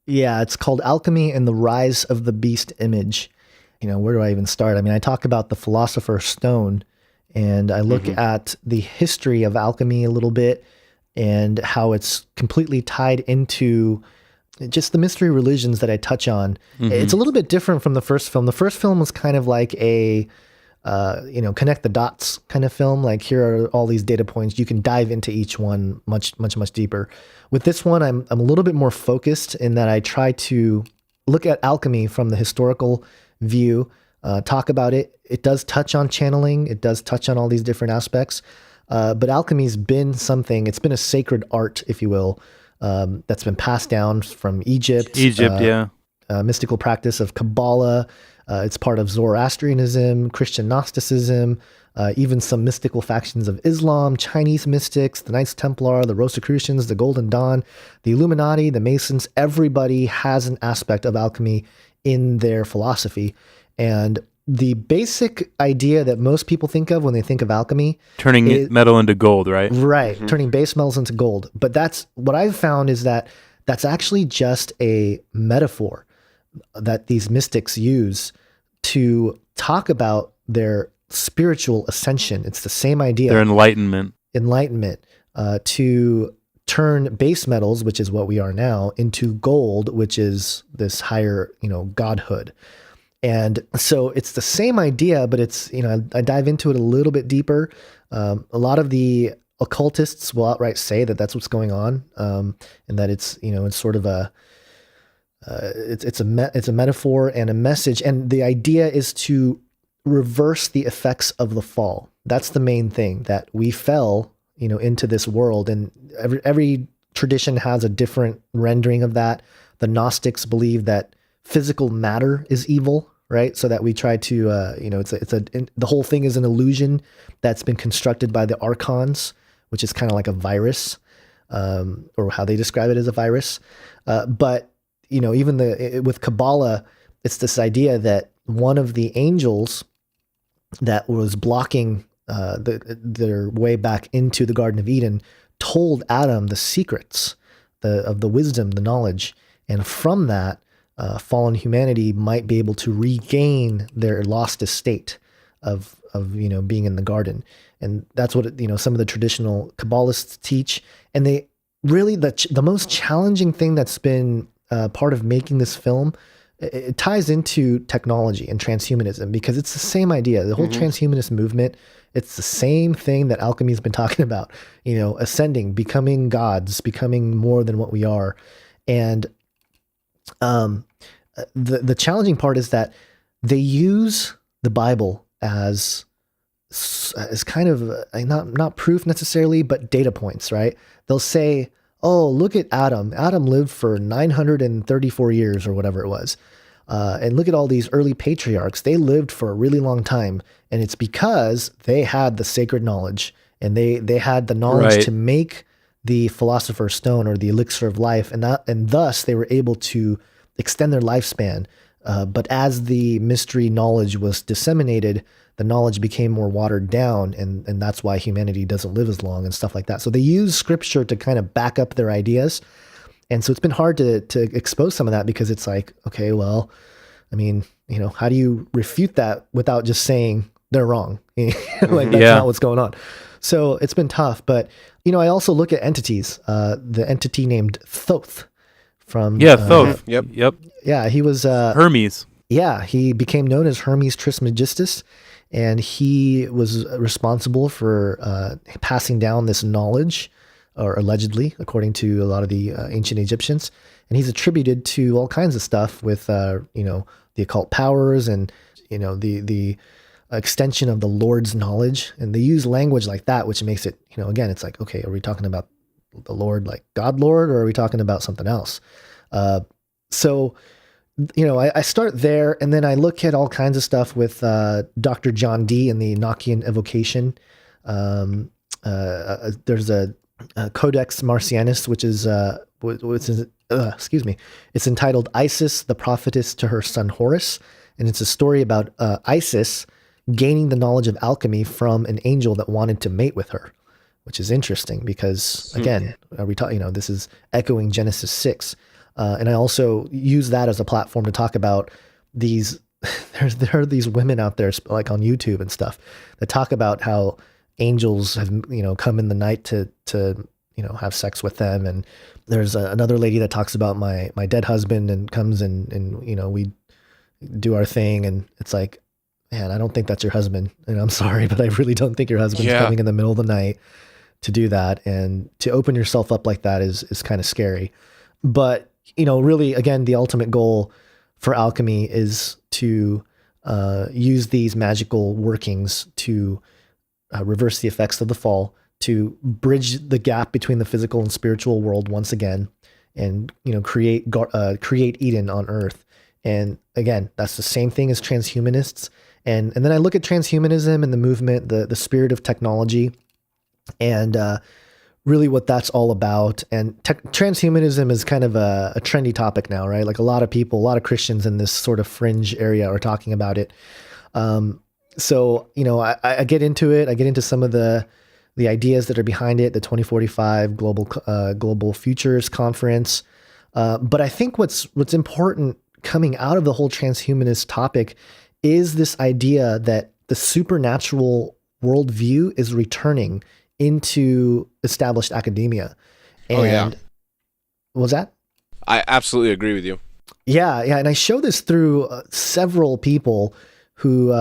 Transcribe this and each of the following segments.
Yeah, it's called Alchemy and the Rise of the Beast Image. Where do I even start? I mean, I talk about the Philosopher's Stone, and I look at the history of alchemy a little bit and how it's completely tied into just the mystery religions that I touch on. It's a little bit different from the first film. The first film was kind of like a connect the dots kind of film. Like, here are all these data points. You can dive into each one much, much, much deeper. With this one, I'm a little bit more focused in that I try to look at alchemy from the historical view, talk about it. It does touch on channeling. It does touch on all these different aspects. But alchemy's been something, it's been a sacred art, if you will, that's been passed down from Egypt. Yeah. Mystical practice of Kabbalah. It's part of Zoroastrianism, Christian Gnosticism, even some mystical factions of Islam, Chinese mystics, the Knights Templar, the Rosicrucians, the Golden Dawn, the Illuminati, the Masons. Everybody has an aspect of alchemy in their philosophy. And the basic idea that most people think of when they think of alchemy, turning metal into gold, right? Right, turning base metals into gold. But that's what I've found, is that that's actually just a metaphor that these mystics use to talk about their spiritual ascension. It's the same idea. Their enlightenment, to turn base metals, which is what we are now, into gold, which is this higher, godhood. And so it's the same idea, but it's, I dive into it a little bit deeper. A lot of the occultists will outright say that that's what's going on, and that it's, it's sort of it's a metaphor and a message. And the idea is to reverse the effects of the fall. That's the main thing, that we fell, into this world, and every tradition has a different rendering of that. The Gnostics believe that physical matter is evil, right? So that we try to, the whole thing is an illusion that's been constructed by the archons, which is kind of like a virus, or how they describe it as a virus. But even with Kabbalah, it's this idea that one of the angels that was blocking their way back into the Garden of Eden told Adam the secrets of the wisdom, the knowledge, and from that, fallen humanity might be able to regain their lost estate of being in the garden. And that's what some of the traditional Kabbalists teach. And they really, the most challenging thing that's been part of making this film, it ties into technology and transhumanism, because it's the same idea. The whole transhumanist movement, it's the same thing that alchemy's been talking about, ascending, becoming gods, becoming more than what we are. And the challenging part is that they use the Bible as kind of not proof necessarily, but data points, right? They'll say, oh, look at Adam. Adam lived for 934 years or whatever it was. And look at all these early patriarchs. They lived for a really long time. And it's because they had the sacred knowledge, and they had the knowledge to make the Philosopher's Stone, or the elixir of life. And thus they were able to extend their lifespan. But as the mystery knowledge was disseminated, the knowledge became more watered down, and that's why humanity doesn't live as long and stuff like that. So they use scripture to kind of back up their ideas. And so it's been hard to expose some of that, because it's like, okay, well, I mean, how do you refute that without just saying they're wrong? Like, that's not what's going on. So it's been tough. But, I also look at entities, the entity named Thoth from... Thoth. Yep. Yeah, he was... Hermes. Yeah, he became known as Hermes Trismegistus, and he was responsible for passing down this knowledge, or allegedly, according to a lot of the ancient Egyptians. And he's attributed to all kinds of stuff with, the occult powers, and, the extension of the Lord's knowledge. And they use language like that, which makes it, again, it's like, okay, are we talking about the Lord, like God Lord, or are we talking about something else? So, I start there, and then I look at all kinds of stuff with Dr. John Dee and the Enochian evocation. There's a Codex Marcianus, which is it's entitled Isis, the prophetess to her son Horus, and it's a story about Isis gaining the knowledge of alchemy from an angel that wanted to mate with her, which is interesting because, again, are we talking? This is echoing Genesis 6. And I also use that as a platform to talk about these. There are these women out there, like on YouTube and stuff, that talk about how angels have, come in the night to have sex with them. And there's another lady that talks about my dead husband and comes and we do our thing. And it's like, man, I don't think that's your husband. And I'm sorry, but I really don't think your husband's coming in the middle of the night to do that. And to open yourself up like that is kind of scary. But, really, again, the ultimate goal for alchemy is to use these magical workings to reverse the effects of the fall, to bridge the gap between the physical and spiritual world once again, and create Eden on Earth. And again, that's the same thing as transhumanists. And then I look at transhumanism and the movement, the spirit of technology, and really what that's all about. And transhumanism is kind of a trendy topic now, right? Like a lot of Christians in this sort of fringe area are talking about it. So, I get into it. I get into some of the ideas that are behind it, the 2045 Global Futures Conference. But I think what's important coming out of the whole transhumanist topic is this idea that the supernatural worldview is returning into established academia. And what was that? I absolutely agree with you. Yeah. And I show this through several people who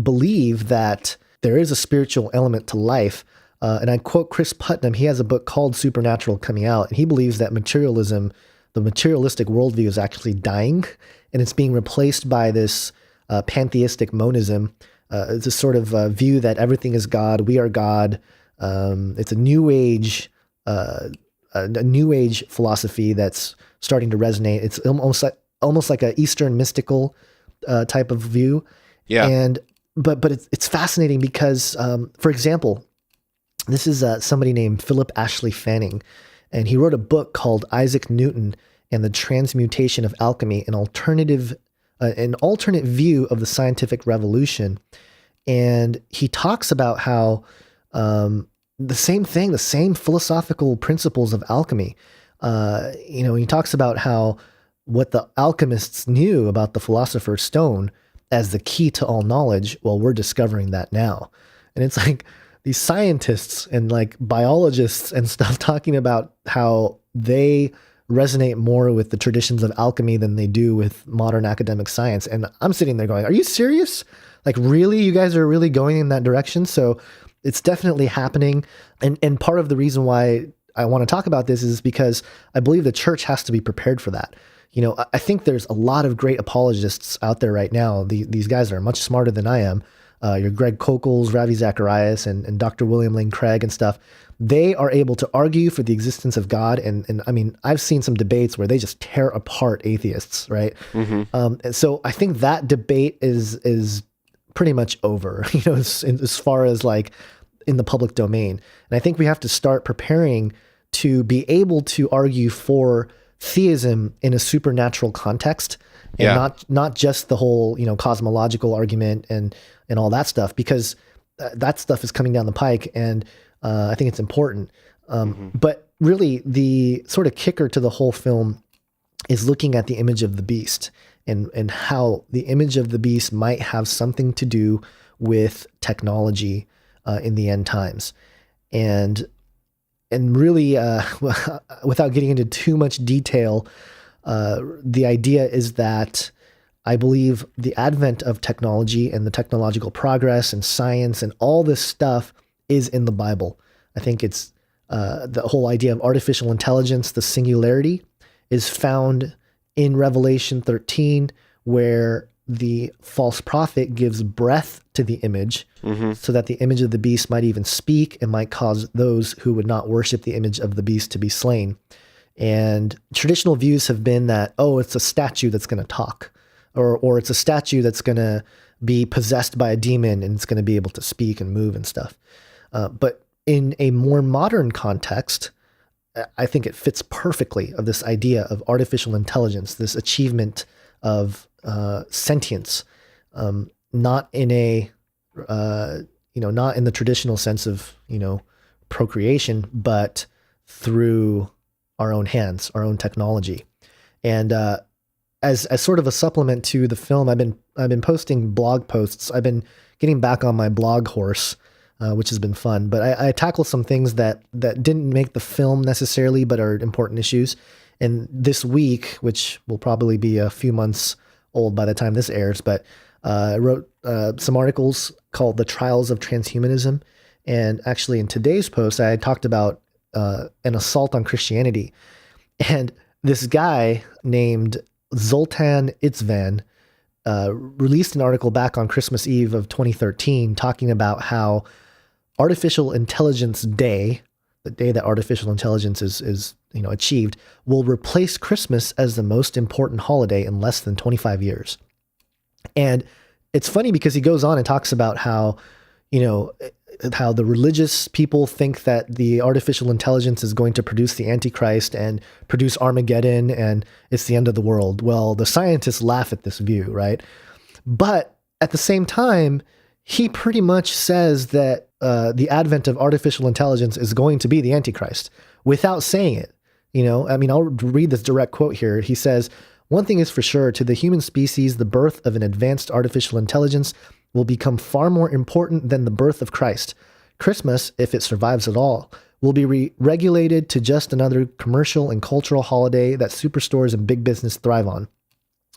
believe that there is a spiritual element to life. And I quote Chris Putnam. He has a book called Supernatural coming out, and he believes that the materialistic worldview is actually dying, and it's being replaced by this pantheistic monism. It's a sort of view that everything is God, we are God. It's a new age philosophy that's starting to resonate. It's almost like a Eastern mystical type of view. Yeah. And but it's fascinating because, for example, this is somebody named Philip Ashley Fanning, and he wrote a book called Isaac Newton and the Transmutation of Alchemy, an alternate view of the scientific revolution. And he talks about how the same philosophical principles of alchemy. He talks about how what the alchemists knew about the philosopher's stone as the key to all knowledge, well, we're discovering that now. And it's like these scientists and like biologists and stuff talking about how they resonate more with the traditions of alchemy than they do with modern academic science. And I'm sitting there going, are you serious? Like, really? You guys are really going in that direction? So it's definitely happening. And part of the reason why I want to talk about this is because I believe the church has to be prepared for that. I think there's a lot of great apologists out there right now. These guys are much smarter than I am. Your Greg Kokels, Ravi Zacharias, and Dr. William Lane Craig and stuff. They are able to argue for the existence of God. And I mean, I've seen some debates where they just tear apart atheists, right? Mm-hmm. And so I think that debate is pretty much over, as far as like in the public domain. And I think we have to start preparing to be able to argue for theism in a supernatural context, and not just the whole, cosmological argument and all that stuff, because that stuff is coming down the pike. And I think it's important. But really the sort of kicker to the whole film is looking at the image of the beast and how the image of the beast might have something to do with technology in the end times. And really, without getting into too much detail, the idea is that I believe the advent of technology and the technological progress and science and all this stuff is in the Bible. I think it's the whole idea of artificial intelligence, the singularity, is found in Revelation 13, where the false prophet gives breath to the image, so that the image of the beast might even speak and might cause those who would not worship the image of the beast to be slain. And traditional views have been that, it's a statue that's going to talk, or it's a statue that's going to be possessed by a demon and it's going to be able to speak and move and stuff. But in a more modern context, I think it fits perfectly of this idea of artificial intelligence, this achievement of sentience, not in a not in the traditional sense of procreation, but through our own hands, our own technology. And as sort of a supplement to the film, I've been posting blog posts. I've been getting back on my blog horse, which has been fun. But I tackle some things that didn't make the film necessarily, but are important issues. And this week, which will probably be a few months old by the time this airs, but I wrote some articles called "The Trials of Transhumanism." And actually, in today's post, I talked about an assault on Christianity. And this guy named Zoltan Itzvan released an article back on Christmas Eve of 2013 talking about how Artificial Intelligence Day, the day that artificial intelligence is achieved, will replace Christmas as the most important holiday in less than 25 years. And it's funny because he goes on and talks about how the religious people think that the artificial intelligence is going to produce the Antichrist and produce Armageddon and it's the end of the world. Well, the scientists laugh at this view, right? But at the same time, he pretty much says that the advent of artificial intelligence is going to be the Antichrist without saying it. I'll read this direct quote here. He says, "One thing is for sure, to the human species, the birth of an advanced artificial intelligence will become far more important than the birth of Christ. Christmas, if it survives at all, will be regulated to just another commercial and cultural holiday that superstores and big business thrive on.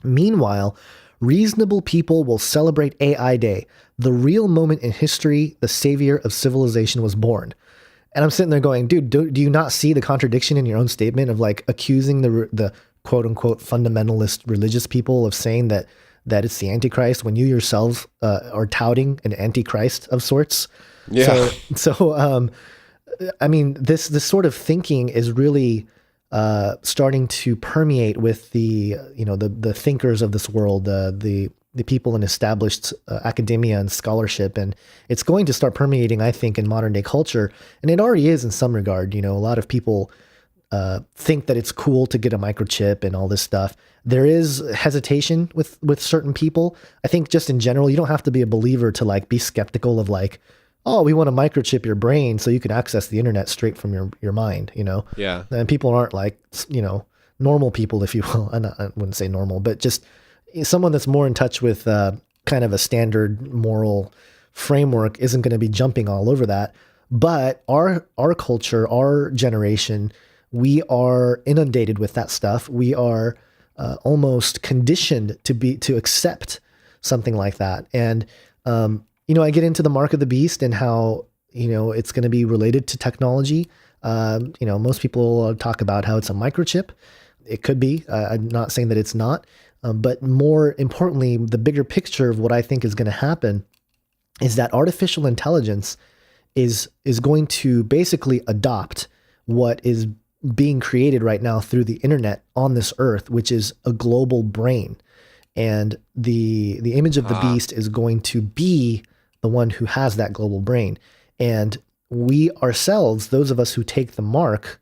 Meanwhile, reasonable people will celebrate AI Day, the real moment in history the savior of civilization was born." And I'm sitting there going, dude, do you not see the contradiction in your own statement of like accusing the quote unquote fundamentalist religious people of saying that it's the Antichrist when you yourselves are touting an Antichrist of sorts? Yeah. So this sort of thinking is really starting to permeate with the thinkers of this world, the people in established academia and scholarship, and it's going to start permeating, I think, in modern day culture, and it already is in some regard. A lot of people think that it's cool to get a microchip and all this stuff. There is hesitation with certain people. I think just in general, you don't have to be a believer to like be skeptical of like, oh, we want to microchip your brain so you can access the internet straight from your mind, Yeah. And people aren't like, normal people, if you will. I wouldn't say normal, but just someone that's more in touch with kind of a standard moral framework isn't going to be jumping all over that. But our culture, our generation, we are inundated with that stuff. We are almost conditioned to accept something like that. And I get into the mark of the beast and how it's going to be related to technology. Most people talk about how it's a microchip. It could be. I'm not saying that it's not. But more importantly, the bigger picture of what I think is going to happen is that artificial intelligence is going to basically adopt what is being created right now through the internet on this earth, which is a global brain. And the image of the beast is going to be the one who has that global brain. And we ourselves, those of us who take the mark,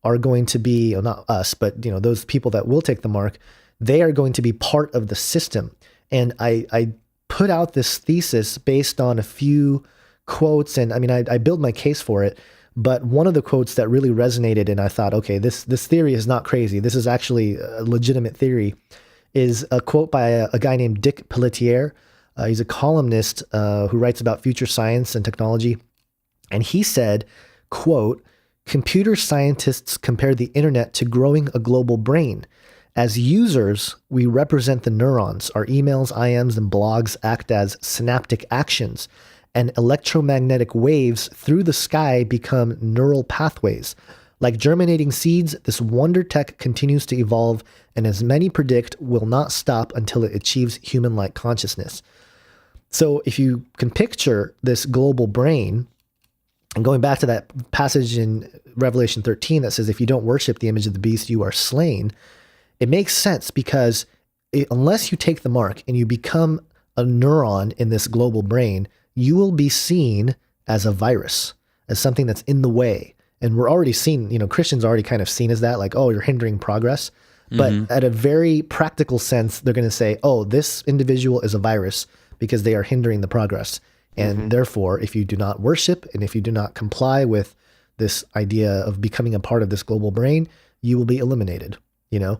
are going to be, not us, but those people that will take the mark, they are going to be part of the system. And I put out this thesis based on a few quotes, and I build my case for it. But one of the quotes that really resonated, and I thought, okay, this theory is not crazy. This is actually a legitimate theory, is a quote by a guy named Dick Pelletier. He's a columnist who writes about future science and technology. And he said, quote, "Computer scientists compare the internet to growing a global brain. As users, we represent the neurons. Our emails, IMs, and blogs act as synaptic actions, and electromagnetic waves through the sky become neural pathways. Like germinating seeds, this wonder tech continues to evolve, and as many predict, will not stop until it achieves human-like consciousness." So if you can picture this global brain, and going back to that passage in Revelation 13 that says, if you don't worship the image of the beast, you are slain, it makes sense because unless you take the mark and you become a neuron in this global brain, you will be seen as a virus, as something that's in the way. And we're already seen, Christians are already kind of seen as that, like, oh, you're hindering progress. But at a very practical sense, they're going to say, oh, this individual is a virus because they are hindering the progress. And therefore, if you do not worship and if you do not comply with this idea of becoming a part of this global brain, you will be eliminated, you know?